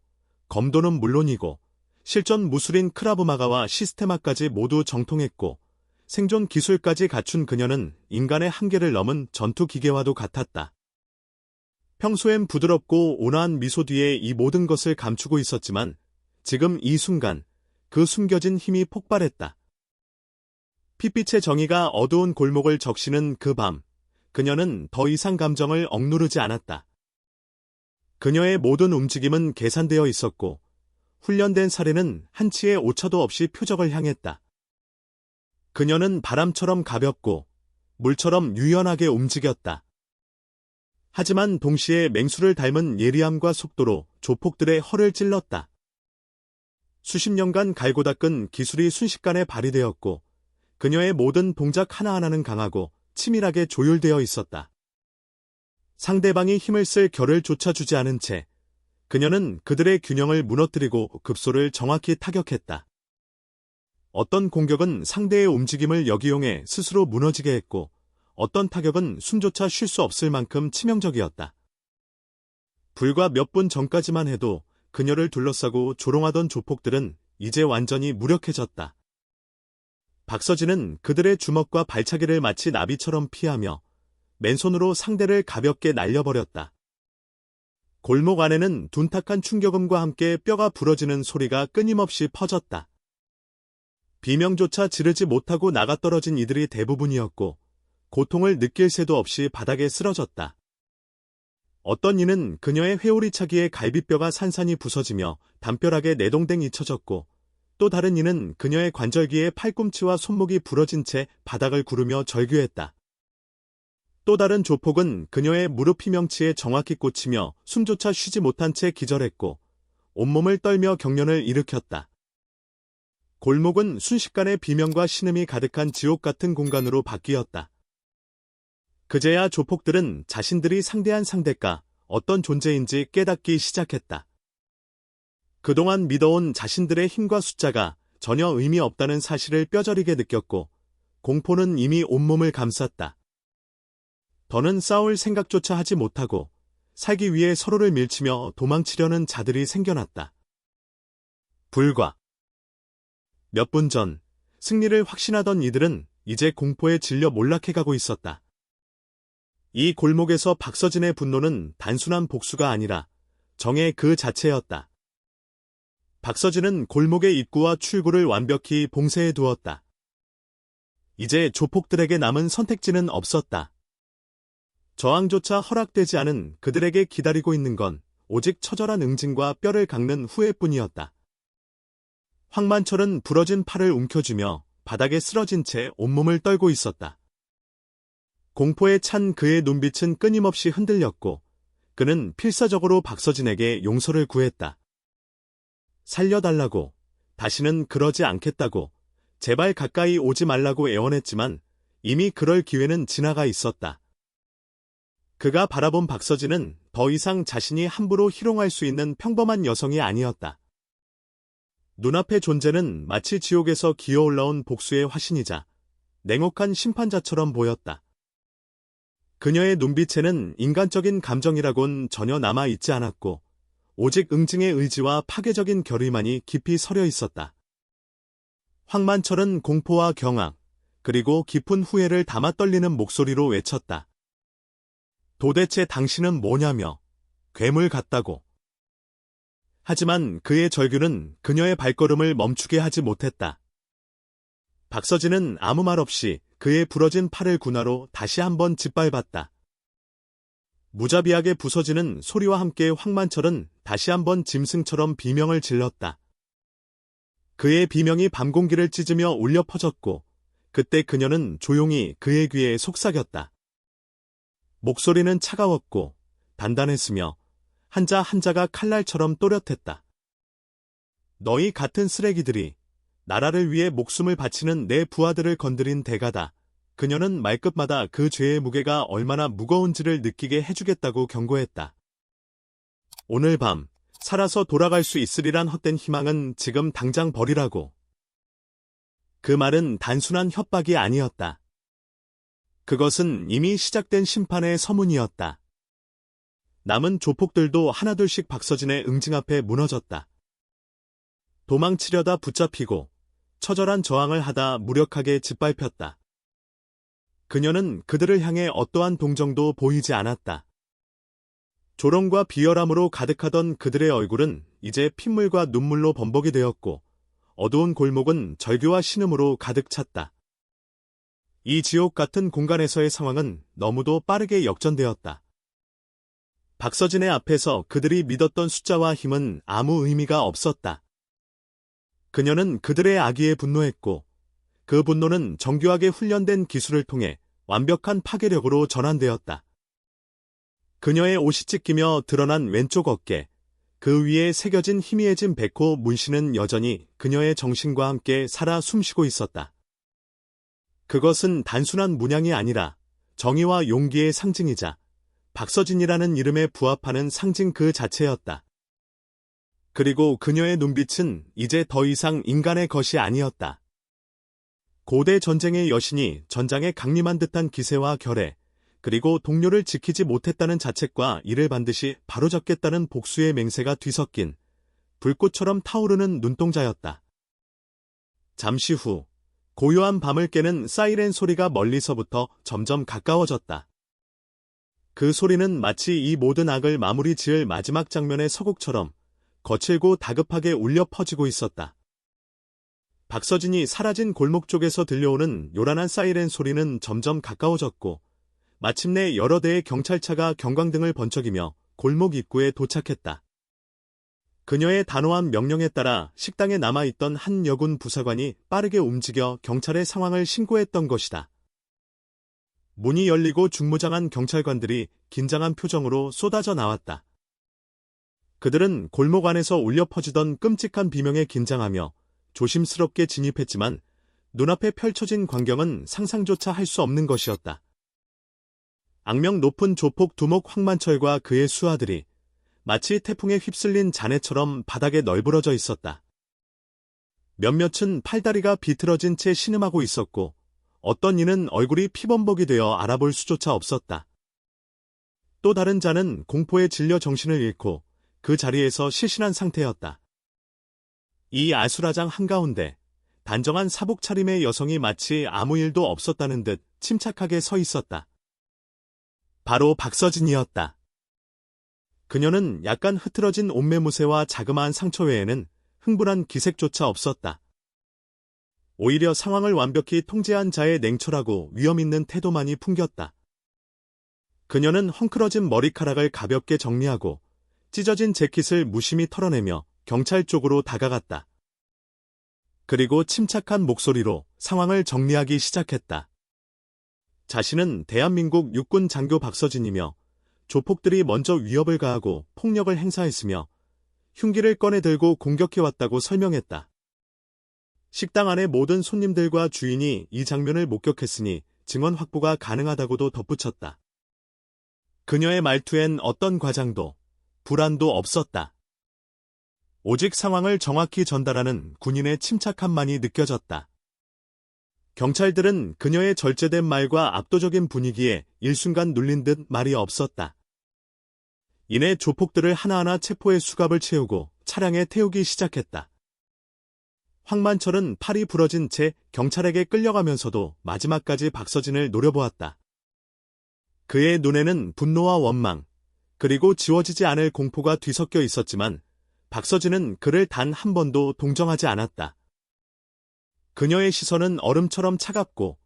검도는 물론이고 실전 무술인 크라브마가와 시스테마까지 모두 정통했고 생존 기술까지 갖춘 그녀는 인간의 한계를 넘은 전투 기계와도 같았다. 평소엔 부드럽고 온화한 미소 뒤에 이 모든 것을 감추고 있었지만 지금 이 순간 그 숨겨진 힘이 폭발했다. 핏빛의 정의가 어두운 골목을 적시는 그 밤, 그녀는 더 이상 감정을 억누르지 않았다. 그녀의 모든 움직임은 계산되어 있었고 훈련된 살해는 한치의 오차도 없이 표적을 향했다. 그녀는 바람처럼 가볍고 물처럼 유연하게 움직였다. 하지만 동시에 맹수를 닮은 예리함과 속도로 조폭들의 허를 찔렀다. 수십 년간 갈고 닦은 기술이 순식간에 발휘되었고 그녀의 모든 동작 하나하나는 강하고 치밀하게 조율되어 있었다. 상대방이 힘을 쓸 겨를 조차 주지 않은 채 그녀는 그들의 균형을 무너뜨리고 급소를 정확히 타격했다. 어떤 공격은 상대의 움직임을 역이용해 스스로 무너지게 했고 어떤 타격은 숨조차 쉴 수 없을 만큼 치명적이었다. 불과 몇 분 전까지만 해도 그녀를 둘러싸고 조롱하던 조폭들은 이제 완전히 무력해졌다. 박서진은 그들의 주먹과 발차기를 마치 나비처럼 피하며 맨손으로 상대를 가볍게 날려버렸다. 골목 안에는 둔탁한 충격음과 함께 뼈가 부러지는 소리가 끊임없이 퍼졌다. 비명조차 지르지 못하고 나가떨어진 이들이 대부분이었고 고통을 느낄 새도 없이 바닥에 쓰러졌다. 어떤 이는 그녀의 회오리차기에 갈비뼈가 산산이 부서지며 담벼락에 내동댕 잊혀졌고 또 다른 이는 그녀의 관절기에 팔꿈치와 손목이 부러진 채 바닥을 구르며 절규했다. 또 다른 조폭은 그녀의 무릎 피명치에 정확히 꽂히며 숨조차 쉬지 못한 채 기절했고 온몸을 떨며 경련을 일으켰다. 골목은 순식간에 비명과 신음이 가득한 지옥 같은 공간으로 바뀌었다. 그제야 조폭들은 자신들이 상대한 상대가 어떤 존재인지 깨닫기 시작했다. 그동안 믿어온 자신들의 힘과 숫자가 전혀 의미 없다는 사실을 뼈저리게 느꼈고 공포는 이미 온몸을 감쌌다. 더는 싸울 생각조차 하지 못하고 살기 위해 서로를 밀치며 도망치려는 자들이 생겨났다. 불과 몇 분 전 승리를 확신하던 이들은 이제 공포에 질려 몰락해가고 있었다. 이 골목에서 박서진의 분노는 단순한 복수가 아니라 정의 그 자체였다. 박서진은 골목의 입구와 출구를 완벽히 봉쇄해 두었다. 이제 조폭들에게 남은 선택지는 없었다. 저항조차 허락되지 않은 그들에게 기다리고 있는 건 오직 처절한 응징과 뼈를 깎는 후회뿐이었다. 황만철은 부러진 팔을 움켜쥐며 바닥에 쓰러진 채 온몸을 떨고 있었다. 공포에 찬 그의 눈빛은 끊임없이 흔들렸고 그는 필사적으로 박서진에게 용서를 구했다. 살려달라고, 다시는 그러지 않겠다고, 제발 가까이 오지 말라고 애원했지만 이미 그럴 기회는 지나가 있었다. 그가 바라본 박서진은 더 이상 자신이 함부로 희롱할 수 있는 평범한 여성이 아니었다. 눈앞의 존재는 마치 지옥에서 기어올라온 복수의 화신이자 냉혹한 심판자처럼 보였다. 그녀의 눈빛에는 인간적인 감정이라곤 전혀 남아있지 않았고 오직 응징의 의지와 파괴적인 결의만이 깊이 서려 있었다. 황만철은 공포와 경악, 그리고 깊은 후회를 담아 떨리는 목소리로 외쳤다. 도대체 당신은 뭐냐며, 괴물 같다고. 하지만 그의 절규는 그녀의 발걸음을 멈추게 하지 못했다. 박서진은 아무 말 없이 그의 부러진 팔을 군화로 다시 한번 짓밟았다. 무자비하게 부서지는 소리와 함께 황만철은 다시 한번 짐승처럼 비명을 질렀다. 그의 비명이 밤 공기를 찢으며 울려 퍼졌고 그때 그녀는 조용히 그의 귀에 속삭였다. 목소리는 차가웠고 단단했으며 한자 한자가 칼날처럼 또렷했다. 너희 같은 쓰레기들이 나라를 위해 목숨을 바치는 내 부하들을 건드린 대가다. 그녀는 말끝마다 그 죄의 무게가 얼마나 무거운지를 느끼게 해주겠다고 경고했다. 오늘 밤 살아서 돌아갈 수 있으리란 헛된 희망은 지금 당장 버리라고. 그 말은 단순한 협박이 아니었다. 그것은 이미 시작된 심판의 서문이었다. 남은 조폭들도 하나둘씩 박서진의 응징 앞에 무너졌다. 도망치려다 붙잡히고 처절한 저항을 하다 무력하게 짓밟혔다. 그녀는 그들을 향해 어떠한 동정도 보이지 않았다. 조롱과 비열함으로 가득하던 그들의 얼굴은 이제 핏물과 눈물로 범벅이 되었고 어두운 골목은 절규와 신음으로 가득 찼다. 이 지옥 같은 공간에서의 상황은 너무도 빠르게 역전되었다. 박서진의 앞에서 그들이 믿었던 숫자와 힘은 아무 의미가 없었다. 그녀는 그들의 악의에 분노했고 그 분노는 정교하게 훈련된 기술을 통해 완벽한 파괴력으로 전환되었다. 그녀의 옷이 찢기며 드러난 왼쪽 어깨, 그 위에 새겨진 희미해진 백호 문신은 여전히 그녀의 정신과 함께 살아 숨쉬고 있었다. 그것은 단순한 문양이 아니라 정의와 용기의 상징이자 박서진이라는 이름에 부합하는 상징 그 자체였다. 그리고 그녀의 눈빛은 이제 더 이상 인간의 것이 아니었다. 고대 전쟁의 여신이 전장에 강림한 듯한 기세와 결의, 그리고 동료를 지키지 못했다는 자책과 이를 반드시 바로잡겠다는 복수의 맹세가 뒤섞인 불꽃처럼 타오르는 눈동자였다. 잠시 후 고요한 밤을 깨는 사이렌 소리가 멀리서부터 점점 가까워졌다. 그 소리는 마치 이 모든 악을 마무리 지을 마지막 장면의 서곡처럼 거칠고 다급하게 울려 퍼지고 있었다. 박서진이 사라진 골목 쪽에서 들려오는 요란한 사이렌 소리는 점점 가까워졌고 마침내 여러 대의 경찰차가 경광등을 번쩍이며 골목 입구에 도착했다. 그녀의 단호한 명령에 따라 식당에 남아있던 한 여군 부사관이 빠르게 움직여 경찰의 상황을 신고했던 것이다. 문이 열리고 중무장한 경찰관들이 긴장한 표정으로 쏟아져 나왔다. 그들은 골목 안에서 울려 퍼지던 끔찍한 비명에 긴장하며 조심스럽게 진입했지만 눈앞에 펼쳐진 광경은 상상조차 할 수 없는 것이었다. 악명 높은 조폭 두목 황만철과 그의 수하들이 마치 태풍에 휩쓸린 잔해처럼 바닥에 널브러져 있었다. 몇몇은 팔다리가 비틀어진 채 신음하고 있었고 어떤 이는 얼굴이 피범벅이 되어 알아볼 수조차 없었다. 또 다른 자는 공포에 질려 정신을 잃고 그 자리에서 실신한 상태였다. 이 아수라장 한가운데 단정한 사복 차림의 여성이 마치 아무 일도 없었다는 듯 침착하게 서 있었다. 바로 박서진이었다. 그녀는 약간 흐트러진 옷매무새와 자그마한 상처 외에는 흥분한 기색조차 없었다. 오히려 상황을 완벽히 통제한 자의 냉철하고 위험 있는 태도만이 풍겼다. 그녀는 헝클어진 머리카락을 가볍게 정리하고 찢어진 재킷을 무심히 털어내며 경찰 쪽으로 다가갔다. 그리고 침착한 목소리로 상황을 정리하기 시작했다. 자신은 대한민국 육군 장교 박서진이며 조폭들이 먼저 위협을 가하고 폭력을 행사했으며 흉기를 꺼내 들고 공격해왔다고 설명했다. 식당 안의 모든 손님들과 주인이 이 장면을 목격했으니 증언 확보가 가능하다고도 덧붙였다. 그녀의 말투엔 어떤 과장도 불안도 없었다. 오직 상황을 정확히 전달하는 군인의 침착함만이 느껴졌다. 경찰들은 그녀의 절제된 말과 압도적인 분위기에 일순간 눌린 듯 말이 없었다. 이내 조폭들을 하나하나 체포해 수갑을 채우고 차량에 태우기 시작했다. 황만철은 팔이 부러진 채 경찰에게 끌려가면서도 마지막까지 박서진을 노려보았다. 그의 눈에는 분노와 원망, 그리고 지워지지 않을 공포가 뒤섞여 있었지만 박서진은 그를 단 한 번도 동정하지 않았다. 그녀의 시선은 얼음처럼 차갑고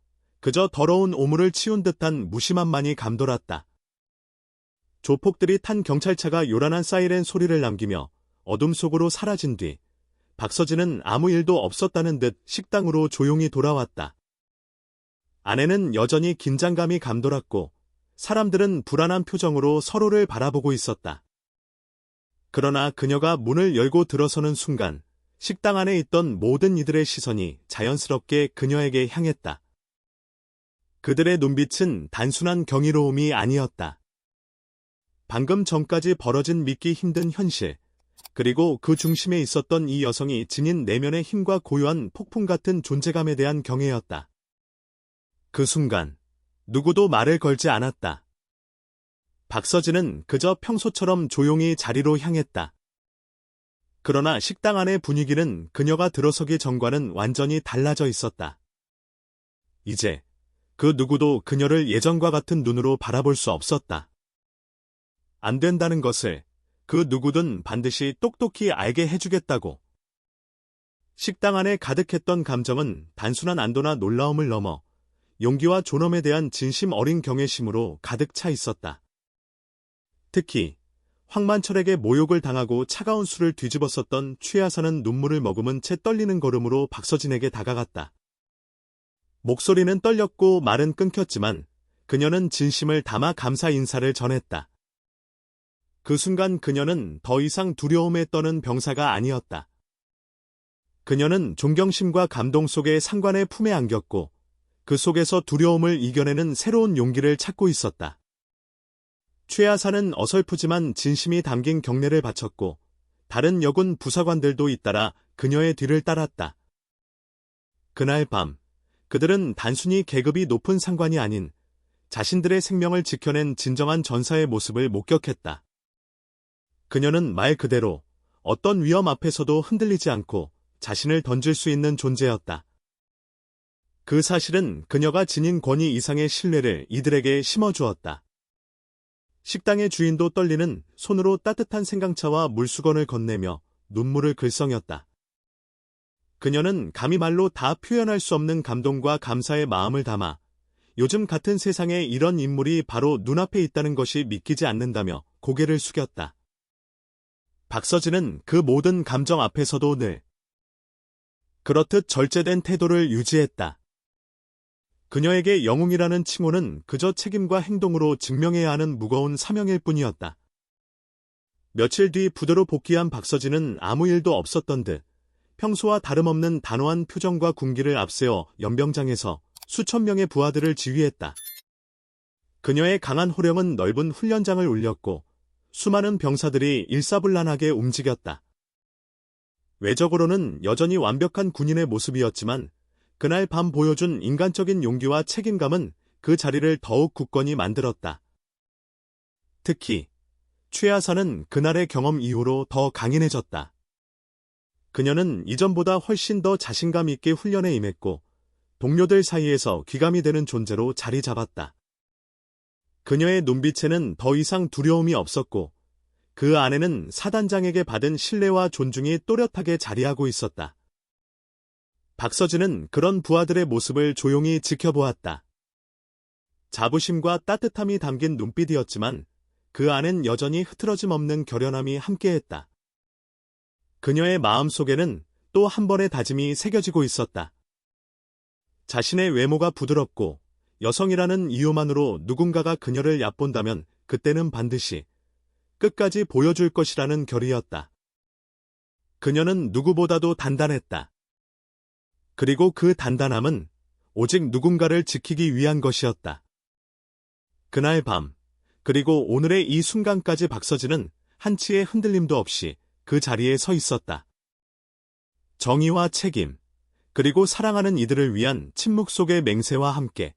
그저 더러운 오물을 치운 듯한 무심함만이 감돌았다. 조폭들이 탄 경찰차가 요란한 사이렌 소리를 남기며 어둠 속으로 사라진 뒤 박서진은 아무 일도 없었다는 듯 식당으로 조용히 돌아왔다. 안에는 여전히 긴장감이 감돌았고 사람들은 불안한 표정으로 서로를 바라보고 있었다. 그러나 그녀가 문을 열고 들어서는 순간 식당 안에 있던 모든 이들의 시선이 자연스럽게 그녀에게 향했다. 그들의 눈빛은 단순한 경이로움이 아니었다. 방금 전까지 벌어진 믿기 힘든 현실, 그리고 그 중심에 있었던 이 여성이 지닌 내면의 힘과 고요한 폭풍 같은 존재감에 대한 경애였다. 그 순간 누구도 말을 걸지 않았다. 박서진은 그저 평소처럼 조용히 자리로 향했다. 그러나 식당 안의 분위기는 그녀가 들어서기 전과는 완전히 달라져 있었다. 이제 그 누구도 그녀를 예전과 같은 눈으로 바라볼 수 없었다. 안 된다는 것을 그 누구든 반드시 똑똑히 알게 해주겠다고. 식당 안에 가득했던 감정은 단순한 안도나 놀라움을 넘어 용기와 존엄에 대한 진심 어린 경외심으로 가득 차 있었다. 특히 황만철에게 모욕을 당하고 차가운 술을 뒤집었었던 최하선은 눈물을 머금은 채 떨리는 걸음으로 박서진에게 다가갔다. 목소리는 떨렸고 말은 끊겼지만 그녀는 진심을 담아 감사 인사를 전했다. 그 순간 그녀는 더 이상 두려움에 떠는 병사가 아니었다. 그녀는 존경심과 감동 속에 상관의 품에 안겼고 그 속에서 두려움을 이겨내는 새로운 용기를 찾고 있었다. 최하사는 어설프지만 진심이 담긴 경례를 바쳤고 다른 여군 부사관들도 잇따라 그녀의 뒤를 따랐다. 그날 밤 그들은 단순히 계급이 높은 상관이 아닌 자신들의 생명을 지켜낸 진정한 전사의 모습을 목격했다. 그녀는 말 그대로 어떤 위험 앞에서도 흔들리지 않고 자신을 던질 수 있는 존재였다. 그 사실은 그녀가 지닌 권위 이상의 신뢰를 이들에게 심어주었다. 식당의 주인도 떨리는 손으로 따뜻한 생강차와 물수건을 건네며 눈물을 글썽였다. 그녀는 감히 말로 다 표현할 수 없는 감동과 감사의 마음을 담아 요즘 같은 세상에 이런 인물이 바로 눈앞에 있다는 것이 믿기지 않는다며 고개를 숙였다. 박서진은 그 모든 감정 앞에서도 늘 그렇듯 절제된 태도를 유지했다. 그녀에게 영웅이라는 칭호는 그저 책임과 행동으로 증명해야 하는 무거운 사명일 뿐이었다. 며칠 뒤 부대로 복귀한 박서진은 아무 일도 없었던 듯 평소와 다름없는 단호한 표정과 군기를 앞세워 연병장에서 수천 명의 부하들을 지휘했다. 그녀의 강한 호령은 넓은 훈련장을 울렸고 수많은 병사들이 일사불란하게 움직였다. 외적으로는 여전히 완벽한 군인의 모습이었지만 그날 밤 보여준 인간적인 용기와 책임감은 그 자리를 더욱 굳건히 만들었다. 특히 최하사는 그날의 경험 이후로 더 강인해졌다. 그녀는 이전보다 훨씬 더 자신감 있게 훈련에 임했고 동료들 사이에서 귀감이 되는 존재로 자리 잡았다. 그녀의 눈빛에는 더 이상 두려움이 없었고 그 안에는 사단장에게 받은 신뢰와 존중이 또렷하게 자리하고 있었다. 박서진은 그런 부하들의 모습을 조용히 지켜보았다. 자부심과 따뜻함이 담긴 눈빛이었지만 그 안엔 여전히 흐트러짐 없는 결연함이 함께했다. 그녀의 마음속에는 또 한 번의 다짐이 새겨지고 있었다. 자신의 외모가 부드럽고 여성이라는 이유만으로 누군가가 그녀를 얕본다면 그때는 반드시 끝까지 보여줄 것이라는 결의였다. 그녀는 누구보다도 단단했다. 그리고 그 단단함은 오직 누군가를 지키기 위한 것이었다. 그날 밤, 그리고 오늘의 이 순간까지 박서진은 한치의 흔들림도 없이 그 자리에 서 있었다. 정의와 책임, 그리고 사랑하는 이들을 위한 침묵 속의 맹세와 함께.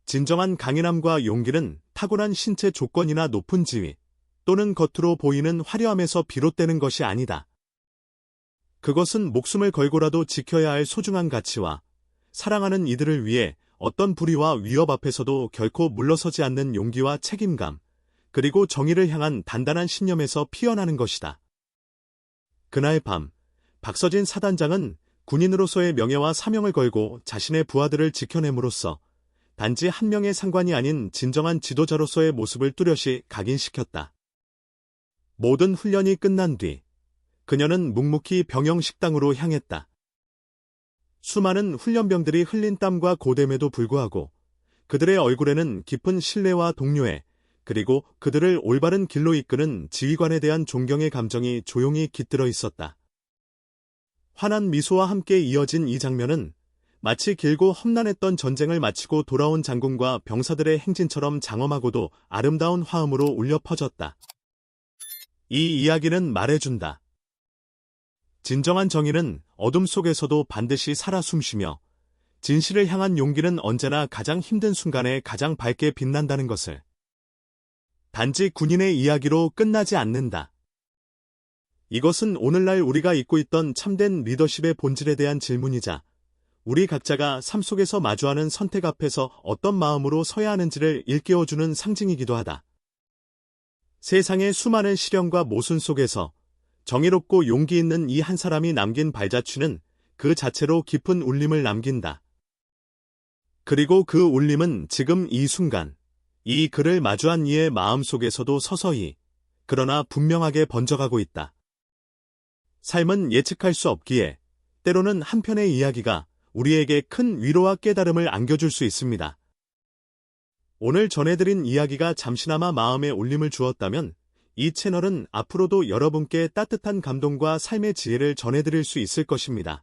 진정한 강인함과 용기는 타고난 신체 조건이나 높은 지위, 또는 겉으로 보이는 화려함에서 비롯되는 것이 아니다. 그것은 목숨을 걸고라도 지켜야 할 소중한 가치와 사랑하는 이들을 위해 어떤 불의와 위협 앞에서도 결코 물러서지 않는 용기와 책임감, 그리고 정의를 향한 단단한 신념에서 피어나는 것이다. 그날 밤, 박서진 사단장은 군인으로서의 명예와 사명을 걸고 자신의 부하들을 지켜냄으로써 단지 한 명의 상관이 아닌 진정한 지도자로서의 모습을 뚜렷이 각인시켰다. 모든 훈련이 끝난 뒤 그녀는 묵묵히 병영 식당으로 향했다. 수많은 훈련병들이 흘린 땀과 고됨에도 불구하고 그들의 얼굴에는 깊은 신뢰와 동료애, 그리고 그들을 올바른 길로 이끄는 지휘관에 대한 존경의 감정이 조용히 깃들어 있었다. 환한 미소와 함께 이어진 이 장면은 마치 길고 험난했던 전쟁을 마치고 돌아온 장군과 병사들의 행진처럼 장엄하고도 아름다운 화음으로 울려 퍼졌다. 이 이야기는 말해준다. 진정한 정의는 어둠 속에서도 반드시 살아 숨쉬며 진실을 향한 용기는 언제나 가장 힘든 순간에 가장 밝게 빛난다는 것을. 단지 군인의 이야기로 끝나지 않는다. 이것은 오늘날 우리가 잊고 있던 참된 리더십의 본질에 대한 질문이자 우리 각자가 삶 속에서 마주하는 선택 앞에서 어떤 마음으로 서야 하는지를 일깨워주는 상징이기도 하다. 세상의 수많은 시련과 모순 속에서 정의롭고 용기 있는 이 한 사람이 남긴 발자취는 그 자체로 깊은 울림을 남긴다. 그리고 그 울림은 지금 이 순간, 이 그를 마주한 이의 마음 속에서도 서서히, 그러나 분명하게 번져가고 있다. 삶은 예측할 수 없기에 때로는 한편의 이야기가 우리에게 큰 위로와 깨달음을 안겨줄 수 있습니다. 오늘 전해드린 이야기가 잠시나마 마음에 울림을 주었다면 이 채널은 앞으로도 여러분께 따뜻한 감동과 삶의 지혜를 전해드릴 수 있을 것입니다.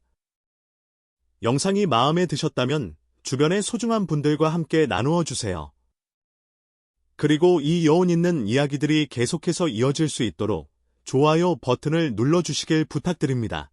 영상이 마음에 드셨다면 주변의 소중한 분들과 함께 나누어 주세요. 그리고 이 여운 있는 이야기들이 계속해서 이어질 수 있도록 좋아요 버튼을 눌러주시길 부탁드립니다.